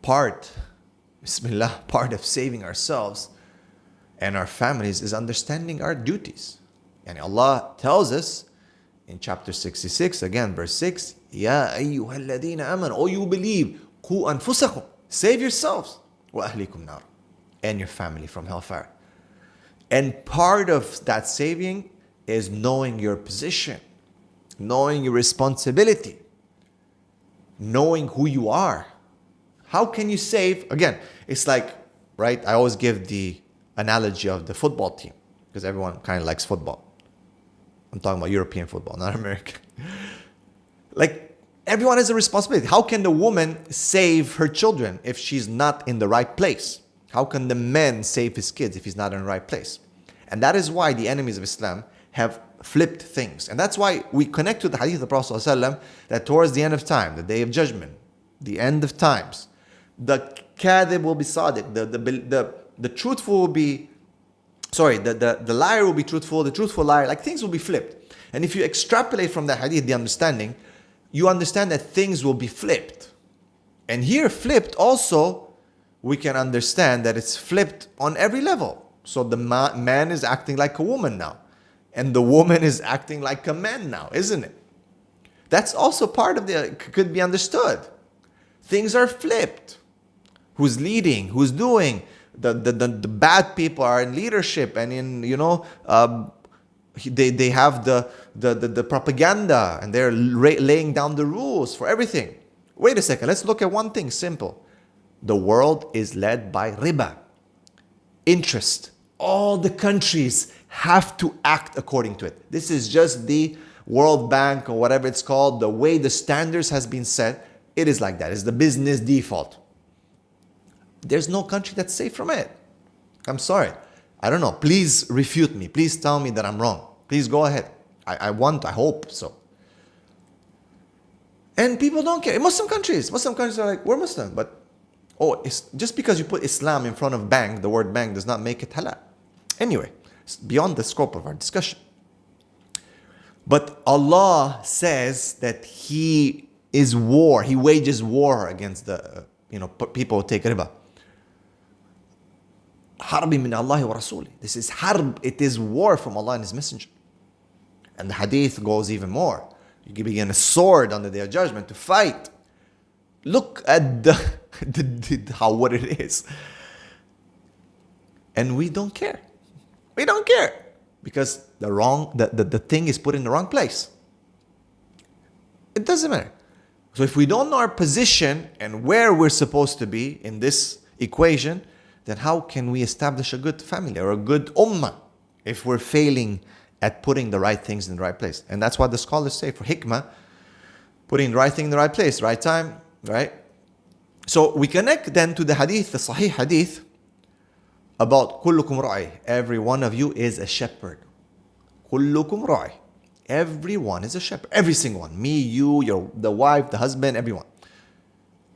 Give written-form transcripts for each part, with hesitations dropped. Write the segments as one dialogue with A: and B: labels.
A: part, Bismillah, part of saving ourselves and our families is understanding our duties. And Allah tells us in chapter 66, again, verse 6, Ya ayyuhalladhina amanu, oh you believe, Qu anfusakum, save yourselves, wa ahlikum nar, and your family from hellfire. And part of that saving is knowing your position, knowing your responsibility, knowing who you are. How can you save? Again, it's like, right? I always give the analogy of the football team because everyone kind of likes football. I'm talking about European football, not American. Like, everyone has a responsibility. How can the woman save her children if she's not in the right place? How can the man save his kids if he's not in the right place? And that is why the enemies of Islam have flipped things. And that's why we connect to the hadith of the Prophet ﷺ that towards the end of time, the day of judgment, the end of times, the kadhib will be sadiq, the truthful will be, the liar will be truthful, the truthful liar, like things will be flipped. And if you extrapolate from that hadith, the understanding, you understand that things will be flipped. And here flipped also, we can understand that it's flipped on every level. So the man is acting like a woman now. And the woman is acting like a man now, isn't it? That's also part of could be understood. Things are flipped. Who's leading? Who's doing? The bad people are in leadership and in, they have the propaganda and they're laying down the rules for everything. Wait a second, let's look at one thing simple. The world is led by riba, interest. All the countries have to act according to it. This is just the World Bank or whatever it's called, the way the standards has been set. It is like that. It's the business default. There's no country that's safe from it. I'm sorry. I don't know. Please refute me. Please tell me that I'm wrong. Please go ahead. I hope so. And people don't care. Muslim countries are like, we're Muslim. But, it's just because you put Islam in front of bank, the word bank does not make it halal. Anyway, it's beyond the scope of our discussion. But Allah says that He wages war against the people who take riba. Harbi min Allah wa Rasuli. This is harb, it is war from Allah and His Messenger. And the hadith goes even more. You begin a sword on the Day of Judgment to fight. Look at what it is. And we don't care. We don't care. Because the thing is put in the wrong place. It doesn't matter. So if we don't know our position and where we're supposed to be in this equation, then how can we establish a good family or a good ummah if we're failing at putting the right things in the right place? And that's what the scholars say for hikmah, putting the right thing in the right place, right time, right? So we connect then to the hadith, the Sahih hadith, about kullukum ra'i. Every one of you is a shepherd. Kullukum ra'i. Everyone is a shepherd. Every single one. Me, you, the wife, the husband, everyone.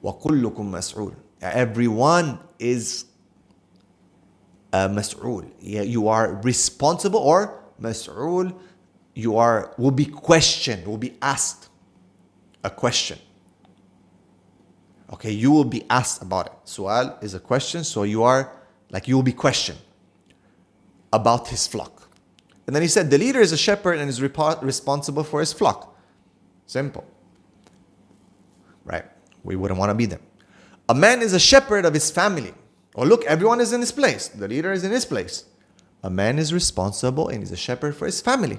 A: Wa kullukum mas'ul. Everyone is mas'ul. You are responsible, or mas'ul, will be questioned, will be asked a question. Okay, you will be asked about it. Su'al is a question, so you will be questioned about his flock. And then he said, the leader is a shepherd and is responsible for his flock. Simple. Right? We wouldn't want to be them. A man is a shepherd of his family. Oh, look, everyone is in his place. The leader is in his place. A man is responsible and he's a shepherd for his family.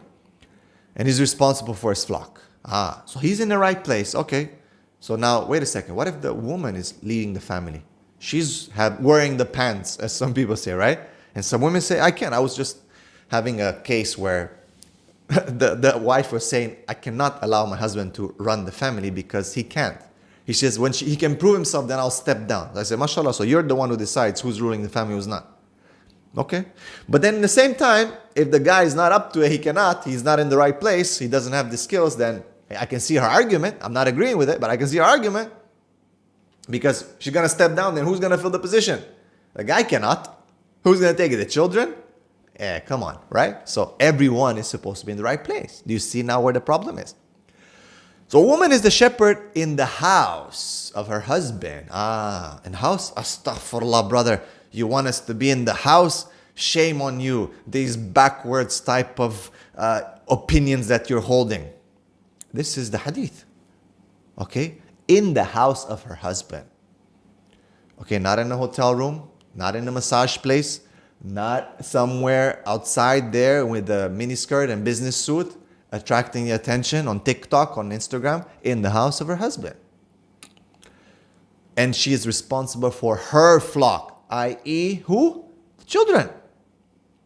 A: And he's responsible for his flock. So he's in the right place. Okay. So now, wait a second. What if the woman is leading the family? She's wearing the pants, as some people say, right? And some women say, I can't. I was just having a case where the wife was saying, I cannot allow my husband to run the family because he can't. He says, when he can prove himself, then I'll step down. I said, mashallah, so you're the one who decides who's ruling the family, who's not. Okay? But then at the same time, if the guy is not up to it, he's not in the right place, he doesn't have the skills, then I can see her argument. I'm not agreeing with it, but I can see her argument. Because she's going to step down, then who's going to fill the position? The guy cannot. Who's going to take it? The children? Come on, right? So everyone is supposed to be in the right place. Do you see now where the problem is? So a woman is the shepherd in the house of her husband. In house? Astaghfirullah, brother. You want us to be in the house? Shame on you. These backwards type of opinions that you're holding. This is the hadith. Okay? In the house of her husband. Okay, not in a hotel room, not in a massage place, not somewhere outside there with a miniskirt and business suit, attracting the attention on TikTok, on Instagram, in the house of her husband. And she is responsible for her flock, i.e. who? Children.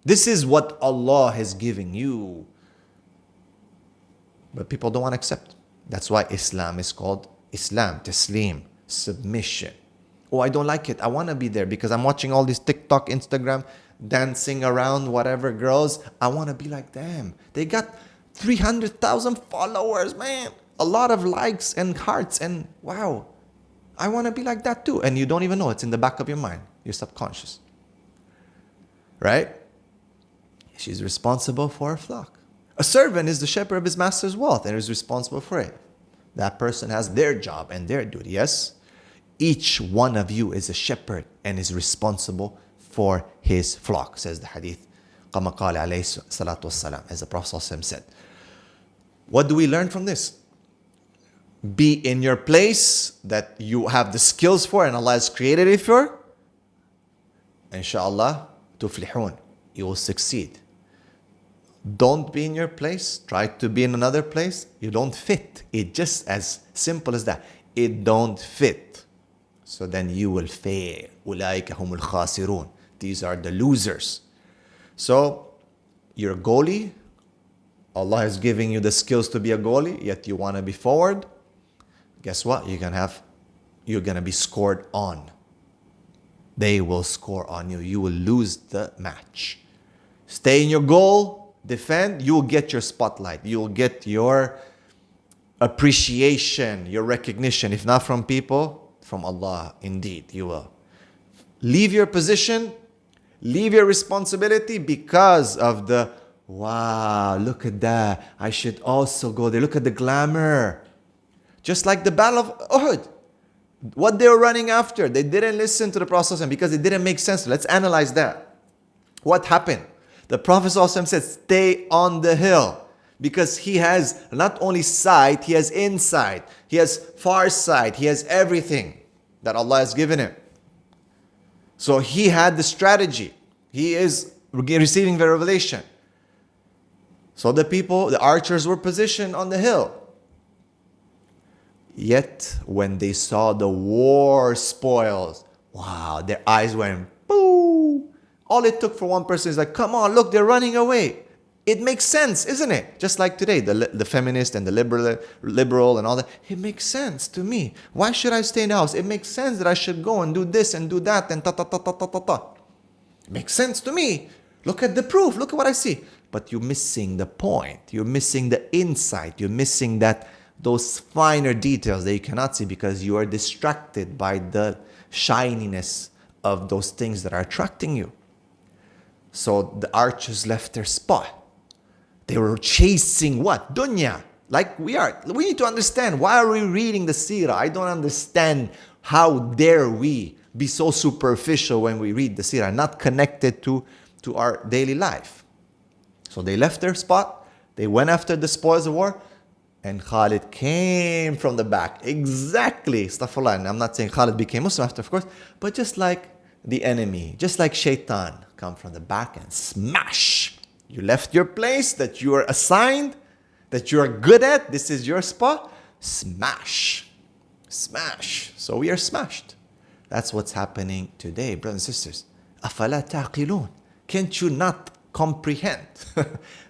A: This is what Allah has given you. But people don't want to accept. That's why Islam is called Islam, Taslim, submission. Oh, I don't like it. I want to be there because I'm watching all these TikTok, Instagram, dancing around, whatever girls. I want to be like them. They got 300,000 followers, man. A lot of likes and hearts. And wow, I want to be like that too. And you don't even know. It's in the back of your mind, your subconscious. Right? She's responsible for her flock. A servant is the shepherd of his master's wealth and is responsible for it. That person has their job and their duty, yes? Each one of you is a shepherd and is responsible for his flock, says the hadith. كما قال عليه الصلاة والسلام, as the Prophet said. What do we learn from this? Be in your place that you have the skills for and Allah has created it for. Inshallah, tuflihun. You will succeed. Don't be in your place. Try to be in another place. You don't fit. It's just as simple as that. It don't fit. So then you will fail. أُولَٰئِكَ هُمُ الْخَاسِرُونَ. These are the losers. So you're a goalie. Allah is giving you the skills to be a goalie, yet you want to be forward. Guess what? You're gonna be scored on. They will score on you. You will lose the match. Stay in your goal, defend, you will get your spotlight. You will get your appreciation, your recognition. If not from people, from Allah, indeed, you will. Leave your position, leave your responsibility because of the, wow, look at that. I should also go there. Look at the glamour. Just like the Battle of Uhud. What they were running after, they didn't listen to the Prophet because it didn't make sense. Let's analyze that. What happened? The Prophet said, stay on the hill. Because he has not only sight, he has insight. He has far sight. He has everything that Allah has given him. So he had the strategy. He is receiving the revelation. So the people, the archers were positioned on the hill. Yet when they saw the war spoils, wow, their eyes went, boo. All it took for one person is like, come on, look, they're running away. It makes sense, isn't it? Just like today, the feminist and the liberal and all that. It makes sense to me. Why should I stay in the house? It makes sense that I should go and do this and do that and ta-ta-ta-ta-ta-ta. It makes sense to me. Look at the proof. Look at what I see. But you're missing the point. You're missing the insight. You're missing those finer details that you cannot see because you are distracted by the shininess of those things that are attracting you. So the archers left their spot. They were chasing what? Dunya. Like we are. We need to understand. Why are we reading the seerah? I don't understand. How dare we be so superficial when we read the seerah, not connected to our daily life. So they left their spot. They went after the spoils of war. And Khalid came from the back. Exactly. Astaghfirullah. And I'm not saying Khalid became Muslim after, of course. But just like the enemy, just like shaitan, come from the back and smash. You left your place that you are assigned, that you are good at. This is your spot. Smash. Smash. So we are smashed. That's what's happening today, brothers and sisters. أَفَلَا تَعْقِلُونَ. Can't you not comprehend?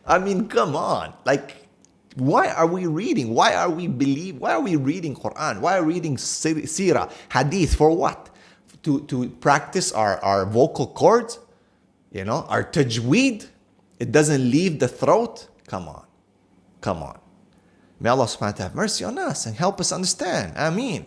A: I mean, come on. Like, why are we reading? Why are we reading Quran? Why are we reading seerah, hadith? For what? To practice our vocal cords? You know, our tajweed? It doesn't leave the throat? Come on. Come on. May Allah subhanahu wa ta'ala have mercy on us and help us understand. Ameen.